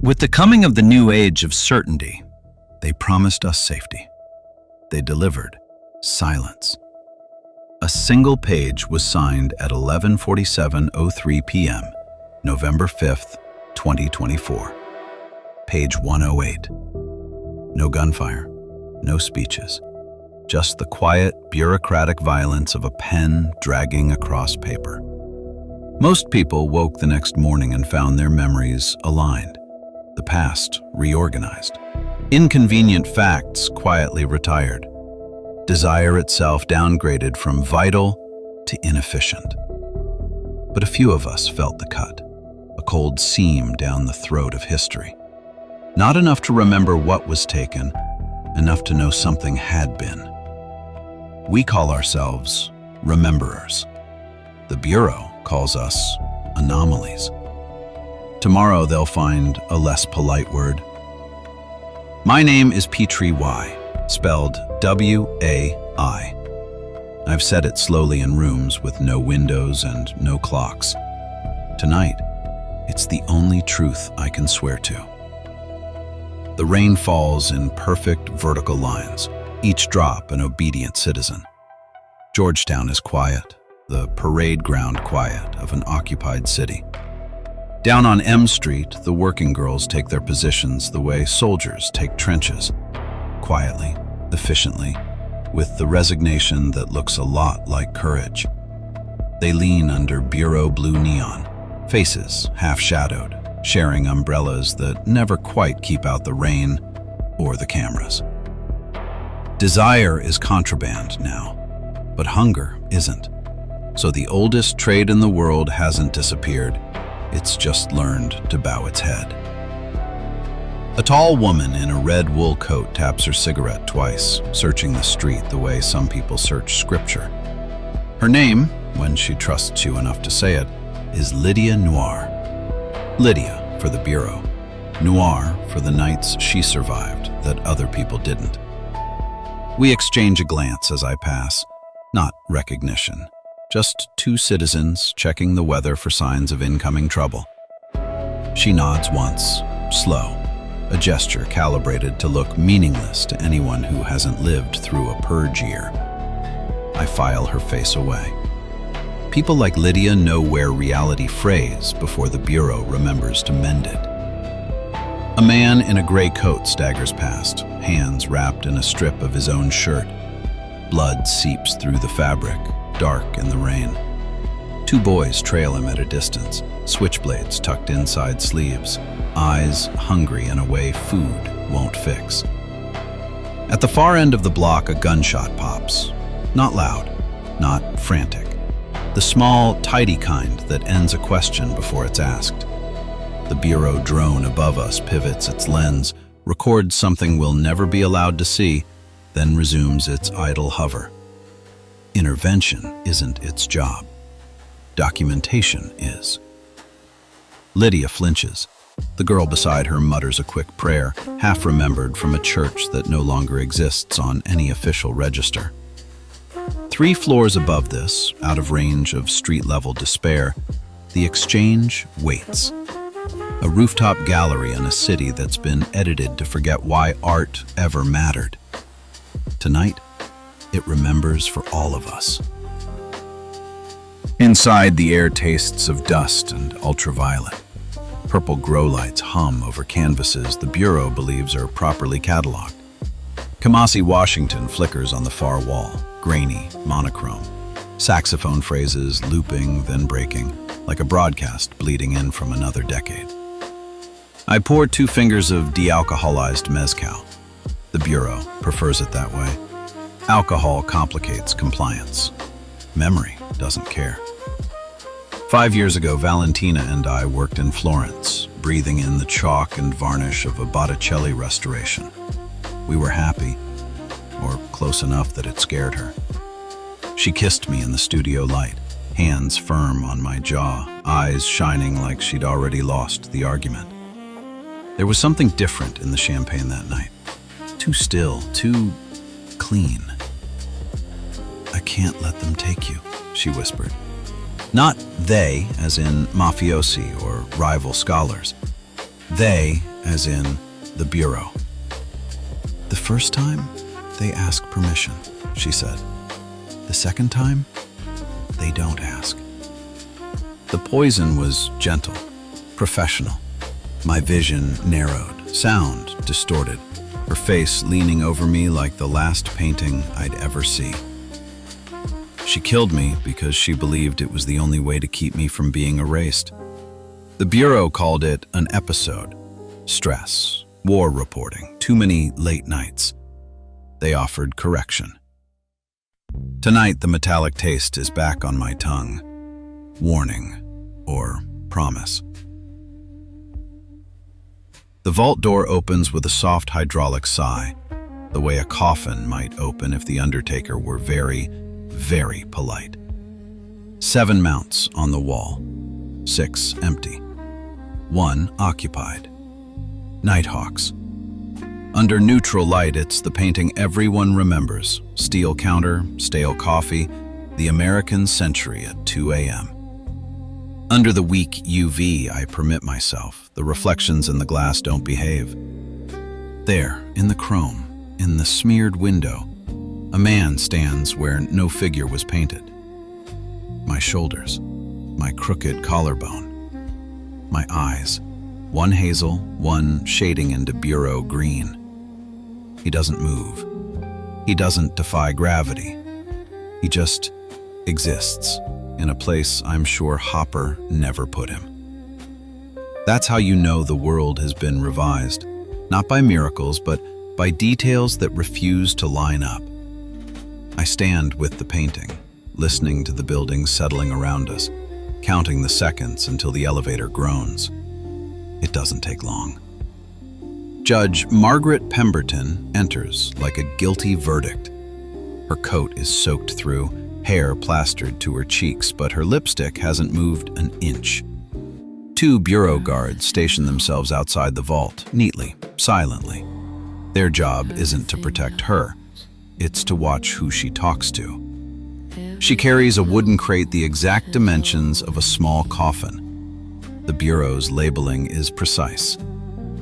With the coming of the new age of certainty, they promised us safety. They delivered silence. A single page was signed at 11:47:03 p.m., November 5th, 2024. Page 108. No gunfire, no speeches, just the quiet, bureaucratic violence of a pen dragging across paper. Most people woke the next morning and found their memories aligned, the past reorganized. Inconvenient facts quietly retired. Desire itself downgraded from vital to inefficient. But a few of us felt the cut, a cold seam down the throat of history. Not enough to remember what was taken, enough to know something had been. We call ourselves rememberers. The Bureau calls us anomalies. Tomorrow they'll find a less polite word. My name is Petri Wai, spelled W-A-I. I've said it slowly in rooms with no windows and no clocks. Tonight, it's the only truth I can swear to. The rain falls in perfect vertical lines, each drop an obedient citizen. Georgetown is quiet, the parade ground quiet of an occupied city. Down on M Street, the working girls take their positions the way soldiers take trenches, quietly, efficiently, with the resignation that looks a lot like courage. They lean under bureau blue neon, faces half-shadowed, sharing umbrellas that never quite keep out the rain or the cameras. Desire is contraband now, but hunger isn't. So the oldest trade in the world hasn't disappeared, it's just learned to bow its head. A tall woman in a red wool coat taps her cigarette twice, searching the street the way some people search scripture. Her name, when she trusts you enough to say it, is Lydia Noir. Lydia for the Bureau, Noir for the nights she survived that other people didn't. We exchange a glance as I pass, not recognition, just two citizens checking the weather for signs of incoming trouble. She nods once, slow, a gesture calibrated to look meaningless to anyone who hasn't lived through a purge year. I file her face away. People like Lydia know where reality frays before the Bureau remembers to mend it. A man in a gray coat staggers past, hands wrapped in a strip of his own shirt. Blood seeps through the fabric, dark in the rain. Two boys trail him at a distance, switchblades tucked inside sleeves, eyes hungry in a way food won't fix. At the far end of the block, a gunshot pops. Not loud, not frantic. The small, tidy kind that ends a question before it's asked. The Bureau drone above us pivots its lens, records something we'll never be allowed to see, then resumes its idle hover. Intervention isn't its job. Documentation is. Lydia flinches. The girl beside her mutters a quick prayer, half remembered from a church that no longer exists on any official register. 3 floors above this, out of range of street-level despair, the exchange waits. A rooftop gallery in a city that's been edited to forget why art ever mattered. Tonight, it remembers for all of us. Inside, the air tastes of dust and ultraviolet. Purple grow lights hum over canvases the Bureau believes are properly cataloged. Kamasi Washington flickers on the far wall, grainy, monochrome. Saxophone phrases looping, then breaking, like a broadcast bleeding in from another decade. I pour 2 fingers of de-alcoholized mezcal. The Bureau prefers it that way. Alcohol complicates compliance. Memory doesn't care. 5 years ago, Valentina and I worked in Florence, breathing in the chalk and varnish of a Botticelli restoration. We were happy, or close enough that it scared her. She kissed me in the studio light, hands firm on my jaw, eyes shining like she'd already lost the argument. There was something different in the champagne that night. Too still, too clean. "I can't let them take you," she whispered. Not they, as in mafiosi or rival scholars. They, as in the Bureau. The first time, they ask permission, she said. The second time, they don't ask. The poison was gentle, professional. My vision narrowed, sound distorted, her face leaning over me like the last painting I'd ever see. She killed me because she believed it was the only way to keep me from being erased. The Bureau called it an episode. Stress, war reporting, too many late nights. They offered correction. Tonight, the metallic taste is back on my tongue. Warning, or promise. The vault door opens with a soft hydraulic sigh, the way a coffin might open if the undertaker were very, very polite. 7 mounts on the wall, 6 empty, 1 occupied. Nighthawks. Under neutral light, it's the painting everyone remembers. Steel counter, stale coffee, the American century at 2 a.m. Under the weak UV, I permit myself. The reflections in the glass don't behave. There, in the chrome, in the smeared window, a man stands where no figure was painted. My shoulders, my crooked collarbone, my eyes, one hazel, one shading into Bureau green. He doesn't move. He doesn't defy gravity. He just exists in a place I'm sure Hopper never put him. That's how you know the world has been revised, not by miracles, but by details that refuse to line up. I stand with the painting, listening to the buildings settling around us, counting the seconds until the elevator groans. It doesn't take long. Judge Margaret Pemberton enters like a guilty verdict. Her coat is soaked through, hair plastered to her cheeks, but her lipstick hasn't moved an inch. 2 Bureau guards station themselves outside the vault, neatly, silently. Their job isn't to protect her, it's to watch who she talks to. She carries a wooden crate the exact dimensions of a small coffin. The Bureau's labeling is precise.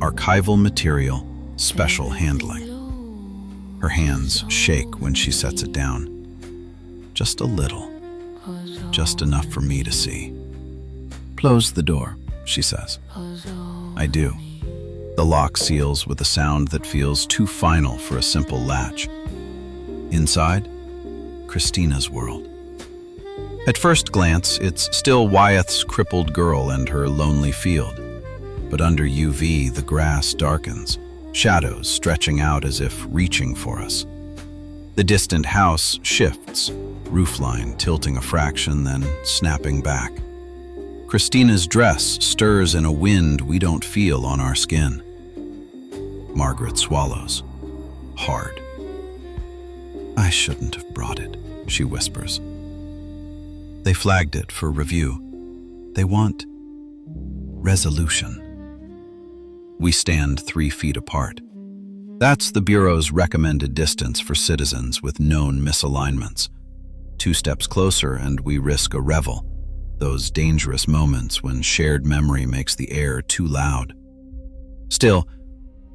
Archival material, special handling. Her hands shake when she sets it down. Just a little. Just enough for me to see. Close the door, she says. I do. The lock seals with a sound that feels too final for a simple latch. Inside, Christina's world. At first glance, it's still Wyeth's crippled girl and her lonely field. But under UV, the grass darkens, shadows stretching out as if reaching for us. The distant house shifts, roofline tilting a fraction, then snapping back. Christina's dress stirs in a wind we don't feel on our skin. Margaret swallows, hard. I shouldn't have brought it, she whispers. They flagged it for review. They want resolution. We stand 3 feet apart. That's the Bureau's recommended distance for citizens with known misalignments. 2 steps closer and we risk a revel, those dangerous moments when shared memory makes the air too loud. Still,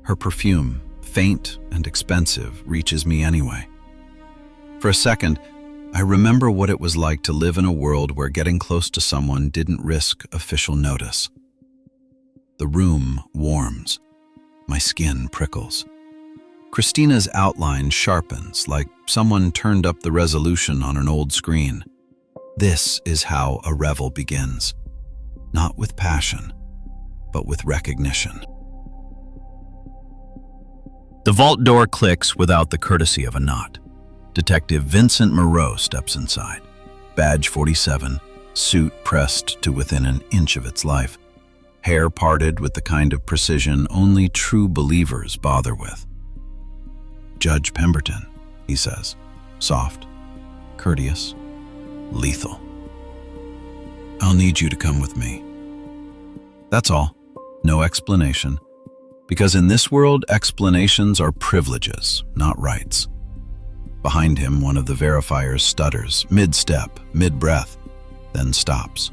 her perfume, faint and expensive, reaches me anyway. For a second, I remember what it was like to live in a world where getting close to someone didn't risk official notice. The room warms. My skin prickles. Christina's outline sharpens, like someone turned up the resolution on an old screen. This is how a revel begins. Not with passion, but with recognition. The vault door clicks without the courtesy of a knot. Detective Vincent Moreau steps inside. Badge 47, suit pressed to within an inch of its life. Hair parted with the kind of precision only true believers bother with. Judge Pemberton, he says, soft, courteous, lethal. I'll need you to come with me. That's all, no explanation, because in this world, explanations are privileges, not rights. Behind him, one of the verifiers stutters, mid-step, mid-breath, then stops.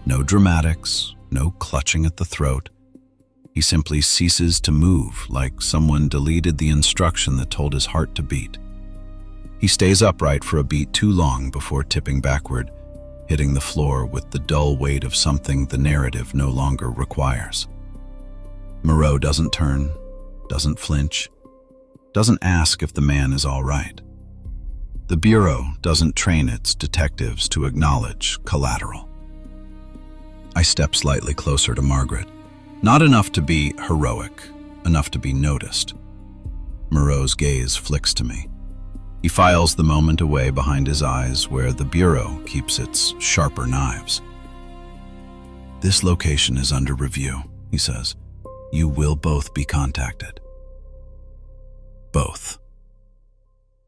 No dramatics, no clutching at the throat, He simply ceases to move, like someone deleted the instruction that told his heart to beat. He stays upright for a beat too long before tipping backward, hitting the floor with the dull weight of something the narrative no longer requires. Moreau doesn't turn, doesn't flinch, doesn't ask if the man is all right. The Bureau doesn't train its detectives to acknowledge collateral. I step slightly closer to Margaret. Not enough to be heroic, enough to be noticed. Moreau's gaze flicks to me. He files the moment away behind his eyes where the Bureau keeps its sharper knives. "This location is under review," he says. "You will both be contacted." Both.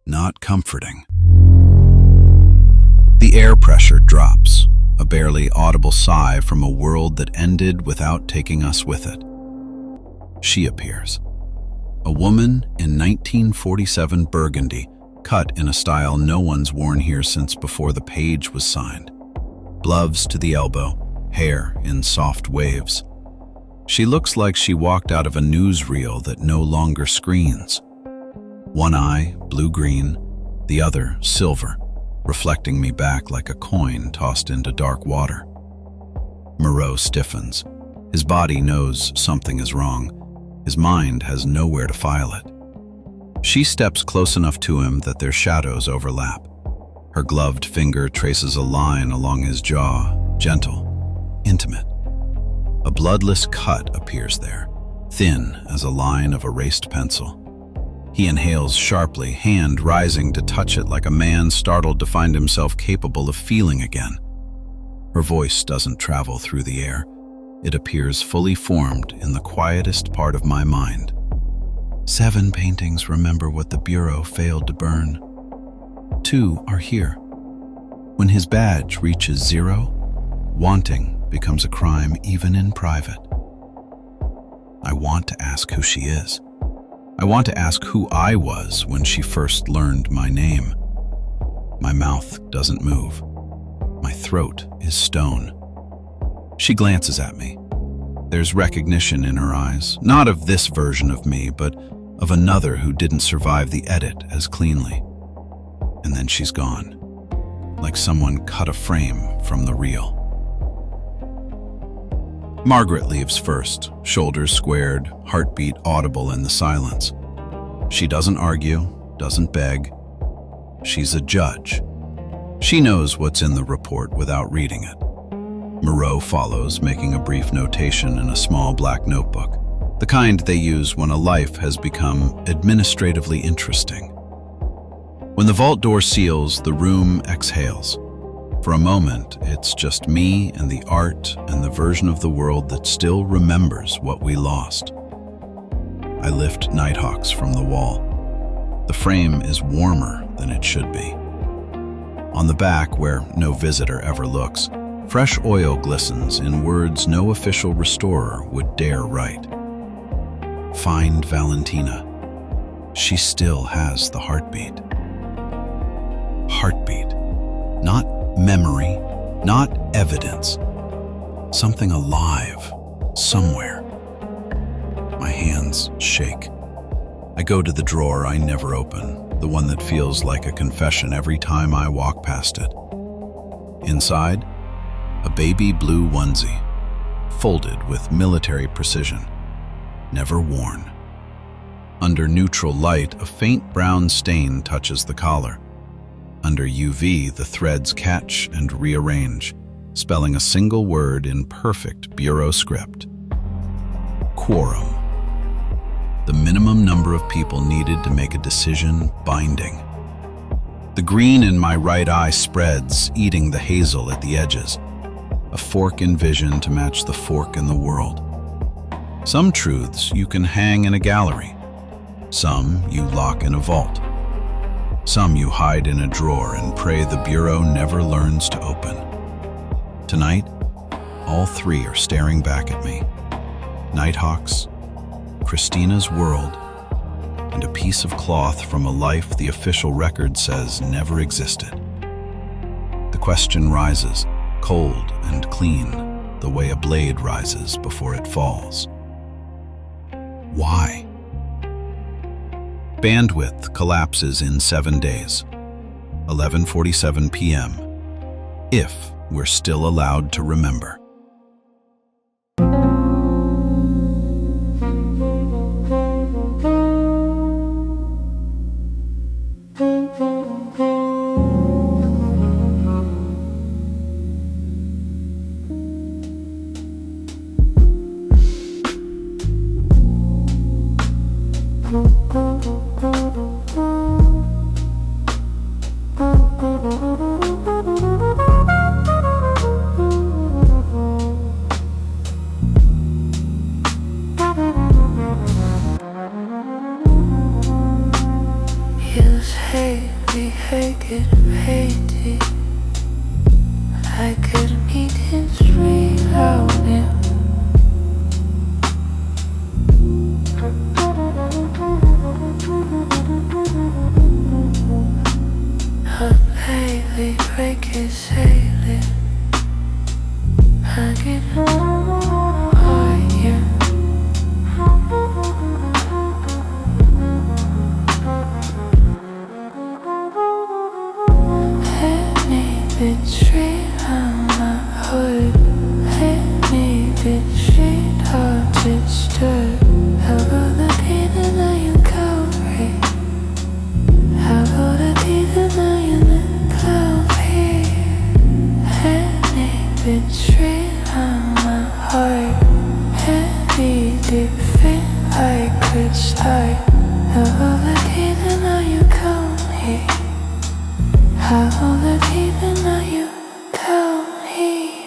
Not comforting. The air pressure drops, a barely audible sigh from a world that ended without taking us with it. She appears. A woman in 1947 burgundy, cut in a style no one's worn here since before the page was signed. Gloves to the elbow, hair in soft waves. She looks like she walked out of a newsreel that no longer screens. One eye, blue-green, the other silver, reflecting me back like a coin tossed into dark water. Moreau stiffens. His body knows something is wrong. His mind has nowhere to file it. She steps close enough to him that their shadows overlap. Her gloved finger traces a line along his jaw, gentle, intimate. A bloodless cut appears there, thin as a line of erased pencil. He inhales sharply, hand rising to touch it like a man startled to find himself capable of feeling again. Her voice doesn't travel through the air. It appears fully formed in the quietest part of my mind. 7 paintings remember what the Bureau failed to burn. 2 are here. When his badge reaches 0, wanting becomes a crime even in private. I want to ask who she is. I want to ask who I was when she first learned my name. My mouth doesn't move. My throat is stone. She glances at me. There's recognition in her eyes, not of this version of me, but of another who didn't survive the edit as cleanly. And then she's gone, like someone cut a frame from the reel. Margaret leaves first, shoulders squared, heartbeat audible in the silence. She doesn't argue, doesn't beg. She's a judge. She knows what's in the report without reading it. Moreau follows, making a brief notation in a small black notebook, the kind they use when a life has become administratively interesting. When the vault door seals, the room exhales. For a moment, it's just me and the art and the version of the world that still remembers what we lost. I lift Nighthawks from the wall. The frame is warmer than it should be. On the back, where no visitor ever looks, fresh oil glistens in words no official restorer would dare write. Find Valentina. She still has the heartbeat. Heartbeat. Not memory, not evidence. Something alive, somewhere. My hands shake. I go to the drawer I never open, the one that feels like a confession every time I walk past it. Inside, a baby blue onesie, folded with military precision, never worn. Under neutral light, a faint brown stain touches the collar. Under UV, the threads catch and rearrange, spelling a single word in perfect Bureau script. Quorum. The minimum number of people needed to make a decision binding. The green in my right eye spreads, eating the hazel at the edges. A fork in vision to match the fork in the world. Some truths you can hang in a gallery. Some you lock in a vault. Some you hide in a drawer and pray the Bureau never learns to open. Tonight, all 3 are staring back at me. Nighthawks, Christina's world, and a piece of cloth from a life the official record says never existed. The question rises, cold and clean, the way a blade rises before it falls. Why? Bandwidth collapses in 7 days, 11:47 p.m., if we're still allowed to remember. How will it even now you tell me?